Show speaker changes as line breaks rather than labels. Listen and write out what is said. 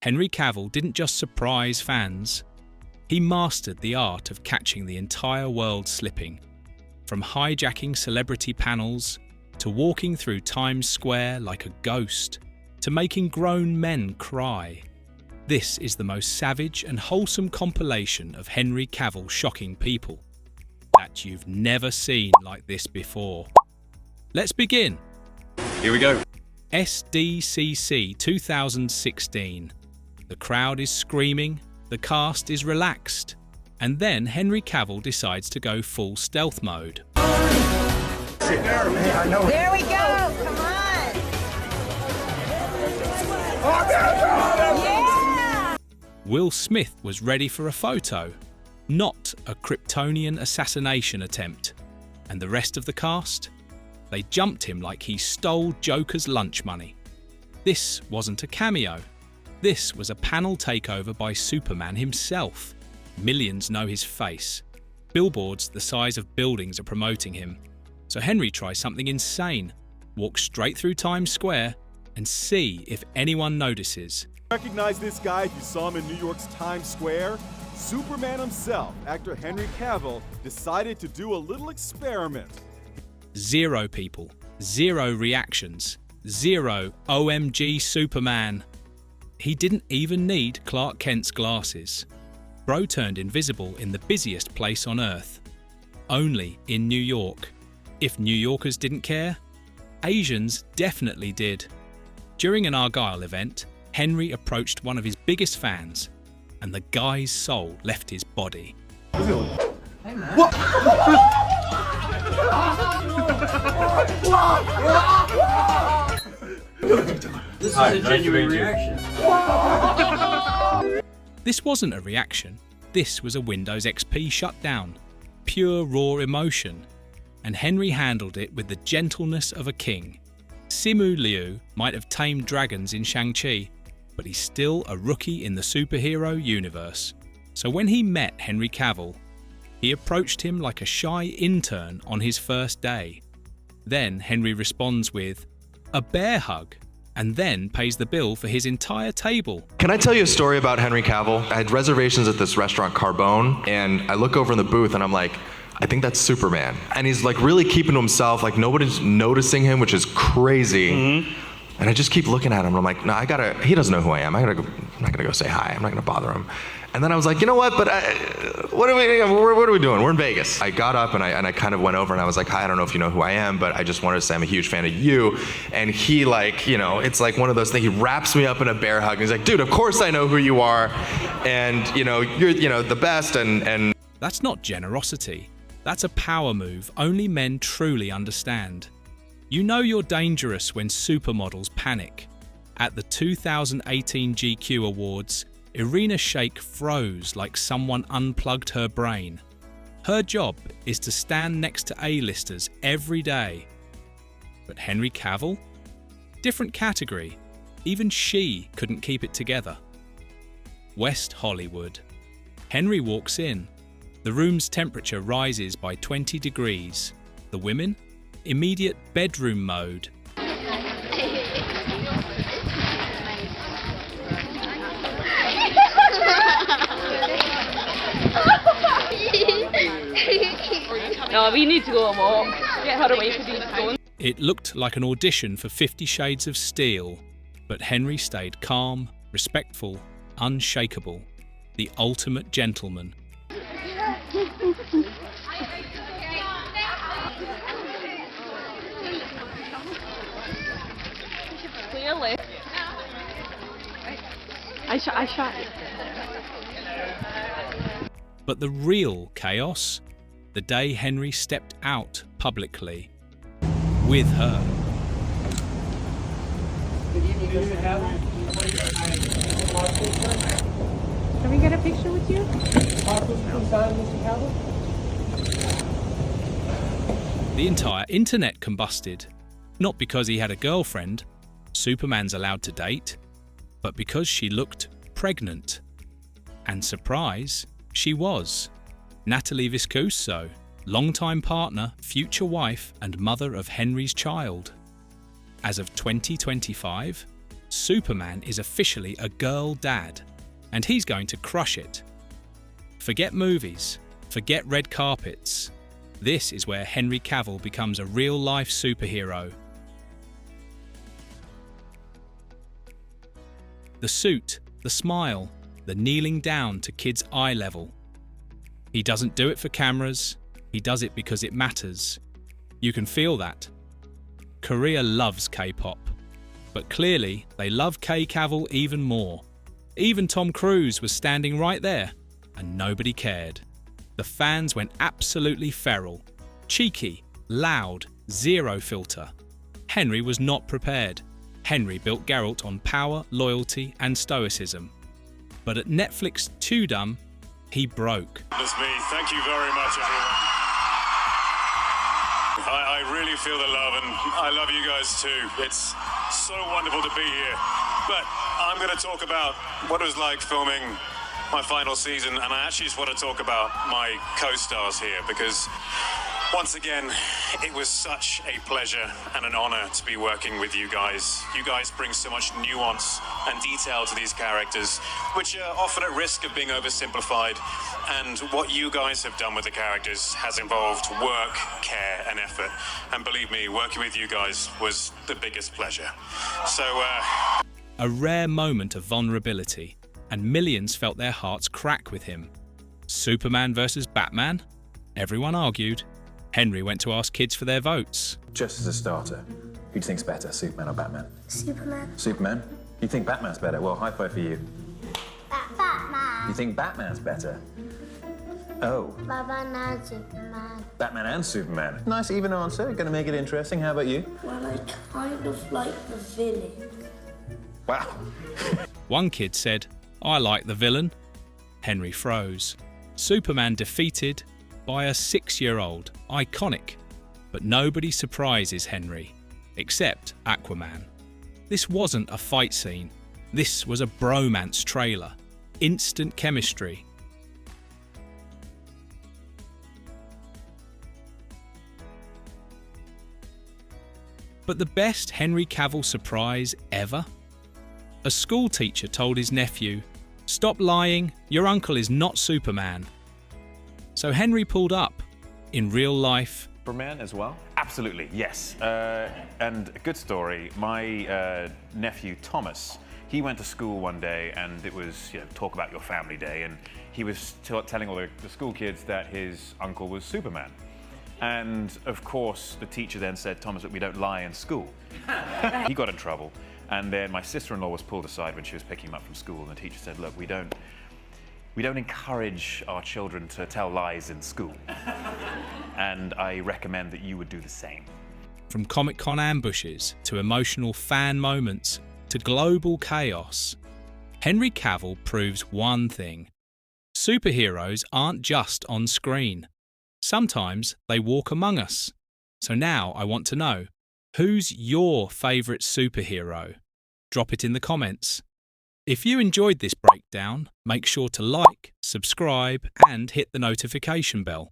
Henry Cavill didn't just surprise fans, he mastered the art of catching the entire world slipping. From hijacking celebrity panels, to walking through Times Square like a ghost, to making grown men cry. This is the most savage and wholesome compilation of Henry Cavill shocking people that you've never seen like this before. Let's begin.
Here we go.
SDCC 2016. The crowd is screaming, the cast is relaxed, and then Henry Cavill decides to go full stealth mode.
There we go! Come on! Yeah!
Will Smith was ready for a photo, not a Kryptonian assassination attempt. And the rest of the cast? They jumped him like he stole Joker's lunch money. This wasn't a cameo. This was a panel takeover by Superman himself. Millions know his face. Billboards the size of buildings are promoting him. So Henry tries something insane. Walk straight through Times Square and see if anyone notices.
Recognize this guy if you saw him in New York's Times Square? Superman himself, actor Henry Cavill, decided to do a little experiment.
0 people, 0 reactions, 0 OMG Superman. He didn't even need Clark Kent's glasses. Bro turned invisible in the busiest place on Earth. Only in New York. If New Yorkers didn't care, Asians definitely did. During an Argyle event, Henry approached one of his biggest fans, and the guy's soul left his body.
Hey, man. This is a genuine reaction.
This wasn't a reaction. This was a Windows XP shutdown. Pure raw emotion. And Henry handled it with the gentleness of a king. Simu Liu might have tamed dragons in Shang-Chi, but he's still a rookie in the superhero universe. So when he met Henry Cavill, he approached him like a shy intern on his first day. Then Henry responds with a bear hug, and then pays the bill for his entire table.
Can I tell you a story about Henry Cavill? I had reservations at this restaurant, Carbone, and I look over in the booth and I'm like, I think that's Superman. And he's like really keeping to himself, like nobody's noticing him, which is crazy. And I just keep looking at him and I'm like, no, he doesn't know who I am. I'm not gonna go say hi. I'm not gonna bother him. And then I was like, you know what, but what are we doing? We're in Vegas. I got up and I kind of went over and I was like, hi, I don't know if you know who I am, but I just wanted to say I'm a huge fan of you. And he like, it's like one of those things, he wraps me up in a bear hug and he's like, dude, of course I know who you are. And you're the best and
That's not generosity. That's a power move only men truly understand. You know you're dangerous when supermodels panic. At the 2018 GQ Awards, Irina Shayk froze like someone unplugged her brain. Her job is to stand next to A-listers every day. But Henry Cavill? Different category. Even she couldn't keep it together. West Hollywood. Henry walks in. The room's temperature rises by 20 degrees. The women? Immediate bedroom mode.
No, we need to go and walk. Get her away from these phones.
It looked like an audition for 50 Shades of Steel, but Henry stayed calm, respectful, unshakable. The ultimate gentleman.
Clearly. I shot.
But the real chaos, the day Henry stepped out publicly with her.
Good evening, Mr. Cavill.
Can we get a picture with you?
Mr. Cavill?
The entire internet combusted. Not because he had a girlfriend, Superman's allowed to date, but because she looked pregnant. And surprise, she was. Natalie Viscuso, longtime partner, future wife and mother of Henry's child. As of 2025, Superman is officially a girl dad, and he's going to crush it. Forget movies, forget red carpets. This is where Henry Cavill becomes a real-life superhero. The suit, the smile, the kneeling down to kids' eye level. He doesn't do it for cameras, he does it because it matters. You can feel that. Korea loves K-pop, but clearly they love K. Cavill even more. Even Tom Cruise was standing right there, and nobody cared. The fans went absolutely feral. Cheeky, loud, zero filter. Henry was not prepared. Henry built Geralt on power, loyalty, and stoicism. But at Netflix Tudum, he broke.
That's me. Thank you very much, everyone. I really feel the love, and I love you guys too. It's so wonderful to be here. But I'm going to talk about what it was like filming my final season, and I actually just want to talk about my co-stars here, because once again, it was such a pleasure and an honor to be working with you guys. You guys bring so much nuance and detail to these characters, which are often at risk of being oversimplified. And what you guys have done with the characters has involved work, care, and effort. And believe me, working with you guys was the biggest pleasure. So,
A rare moment of vulnerability, and millions felt their hearts crack with him. Superman versus Batman? Everyone argued. Henry went to ask kids for their votes.
Just as a starter, who do you think's better, Superman or Batman?
Superman.
Superman? You think Batman's better? Well, high five for you.
Batman.
You think Batman's better? Oh.
Batman and Superman.
Batman and Superman. Nice even answer. Gonna make it interesting. How about you?
Well, I kind of like the villain.
Wow.
One kid said, "I like the villain." Henry froze. Superman defeated by a 6-year-old. Iconic. But nobody surprises Henry, except Aquaman. This wasn't a fight scene. This was a bromance trailer. Instant chemistry. But the best Henry Cavill surprise ever? A school teacher told his nephew, "Stop lying, your uncle is not Superman." So Henry pulled up. In real life,
Superman as well? Absolutely, yes. And a good story, my nephew Thomas, he went to school one day and it was, talk about your family day, and he was telling all the school kids that his uncle was Superman. And of course, the teacher then said, "Thomas, we don't lie in school." He got in trouble. And then my sister-in-law was pulled aside when she was picking him up from school, and the teacher said, "Look, we don't encourage our children to tell lies in school. And I recommend that you would do the same."
from Comic-Con ambushes to emotional fan moments to global chaos, Henry Cavill proves one thing. Superheroes aren't just on screen. Sometimes they walk among us. So now I want to know, who's your favourite superhero? Drop it in the comments. If you enjoyed this breakdown, make sure to like, subscribe, and hit the notification bell.